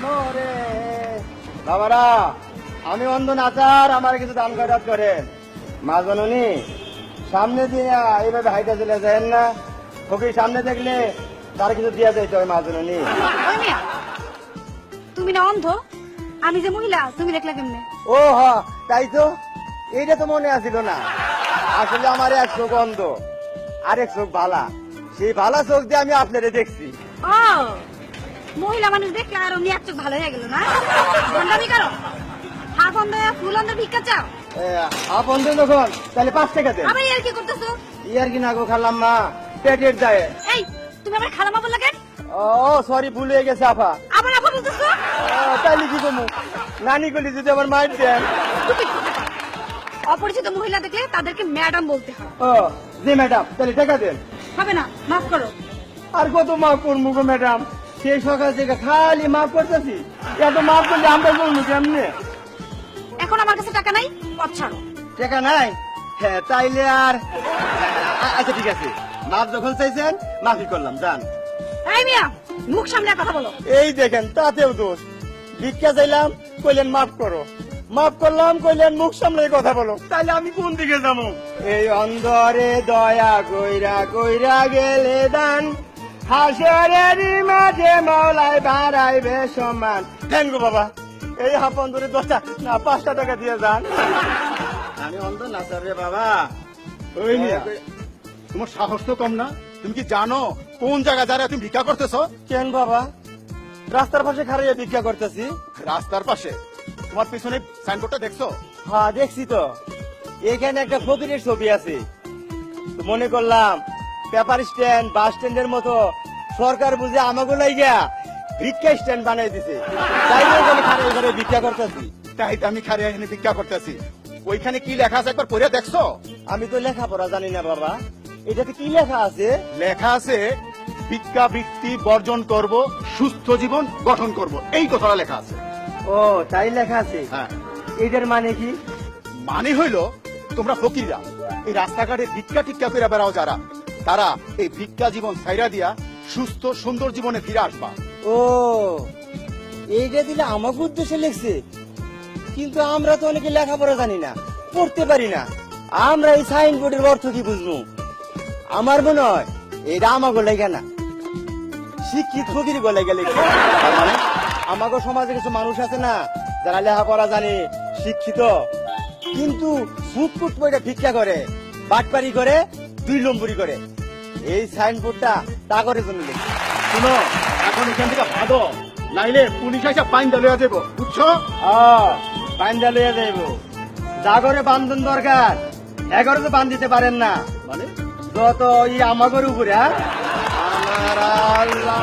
মোরে বাবারা, আমি অন্ধ নাচার, আমার কিছু দান খয়রাত করেন। মা জননী সামনে দিয়ে এইভাবে হাইটা চলে যায় না, ফকির সামনে দেখলে তার কিছু দিয়া যাইতে হয়। মা জননী ওই মিয়া, তুমি না অন্ধ, আমি যে মহিলা তুমি দেখলা কেমনে? ও হ্যাঁ, তাই তো, এইটা তো মনে আসিল না। আসলে আমার এক চোখ অন্ধ, আরেক চোখ ভালা, সেই ভালা চোখ দিয়ে আমি আপনারে দেখছি। ও মহিলা মানুষ দেখলে আর অমনি এক চোখ ভালো হয়ে গেল না? ভণ্ডামি করো, হাফ অন্ধ ফুল অন্ধ ভিক্ষা চাও? আপন যখন তাহলে 5 টাকা দেন। আবার ইয়ার কি করতেছো? ইয়ার কি না গো খালাম মা, পেটের যায়। এই তুমি আমার খালামা বললা কেন? ও সরি, ভুল হয়ে গেছে আপা। আবার আপা বলতেছো? তাইলে কি করবো, নানি গলি যদি আমার মাইর দেন। অপরিচিত মহিলা দেখলে তাদেরকে ম্যাডাম বলতে হয়। ও জি ম্যাডাম, তাহলে টাকা দেন। হবে না, মাফ করো। আর কত মাফ করবো গো ম্যাডাম, সেই সকাল থেকে খালি মাফ করতেছি, এত মাফ করলে আমরা বলবো কেমনে? এখন আমার কাছে টাকা নাই, পথ ছাড়ো। টাকা নাই? হ্যাঁ তাইলে আর আচ্ছা ঠিক আছে, মাফ যখন চাইছেন মাফি করলাম, যান। এই মিয়া, মুখ সামনে কথা বলো। এই দেখেন, তাতেও দোষ। ভিক্ষা চাইলাম, কইলেন মাফ করো, মাফ করলাম, কইলেন মুখ সামনে কথা বলো। তাইলে আমি কোন দিকে যাবো? এই অন্ধরে দয়া কইরা কইরা গেলে দান, হাসরের মাঝে মওলাই বাড়াইবে সম্মান। দেন গো বাবা, এই হাফ অন্ধরে 5 টাকা দিয়ে যান। আমি অন্ধ না স্যার রে বাবা। ওই মিয়া, তোমার সাহস তো কম না? তুমি কি জানো কোন জায়গা যারা তুমি ভিক্ষা করতেছো? কেন বাবা? রাস্তার পাশে খাড়িয়ে ভিক্ষা করতেছি। রাস্তার পাশে? তোমার পিছনে সাইনবোর্ডটা দেখছো? হ্যাঁ দেখছি তো, এখানে একটা ফকিরের ছবি আছে, তো মনে করলাম পেপার স্ট্যান্ড, বাস স্ট্যান্ডের মতো সরকার বুঝে আমাকে লাইগা ভিক্ষা স্ট্যান্ড বানাই দিছে, তাই আমি খাড়িয়ে ঘরে ভিক্ষা করতেছি। তাই তো আমি খারিয়া এখানে ভিক্ষা করতেছি। ওইখানে কি লেখা আছে একবার পড়ে দেখছো? আমি তো লেখাপড়া জানি না বাবা, এটাতে কি লেখা আছে? লেখা আছে ভিক্ষা বৃত্তি বর্জন করব, সুস্থ জীবন গঠন করব, এই কথাটা লেখা আছে। ও তাই লেখা আছে? হ্যাঁ। এটার মানে কি? মানে হইলো তোমরা ফকিররা এই রাস্তাঘাটে ভিক্ষা টিক্ষা করে বেড়াও যারা, তারা এই ভিক্ষা জীবন ছাইরা দিয়া সুস্থ সুন্দর জীবনে ফিরে আসবা। ও এইটা দিলে আমাকে উদ্দেশ্যে লিখছে, কিন্তু আমরা তো অনেকে লেখাপড়া জানি না, পড়তে পারি না, আমরা এই সাইনবোর্ডের অর্থ কি বুঝবো? আমার মনে হয় এটা আমাকে লেখা না, শিক্ষিত ফকির গলে গেলে। মানে আমাকে সমাজে কিছু মানুষ আছে না যারা লেখাপড়া জানে, শিক্ষিত, কিন্তু ফুটফুট বইটা ভিক্ষা করে, বাটপারি করে, 2 নম্বরি করে। এই সাইনবোর্ডটা তা করে জন্য লিখছে। শুনো, এখন এখান থেকে ভালো, নাইলে পুলিশ এসে ফাইন দেওয়া যাবো, বুঝছো? পাইন্দা লইয়া যাইব, জাগরে বান্ধন দরকার, 11 তো বান দিতে পারেন না, মানে যত আমাগর উপরে। আমার আল্লাহ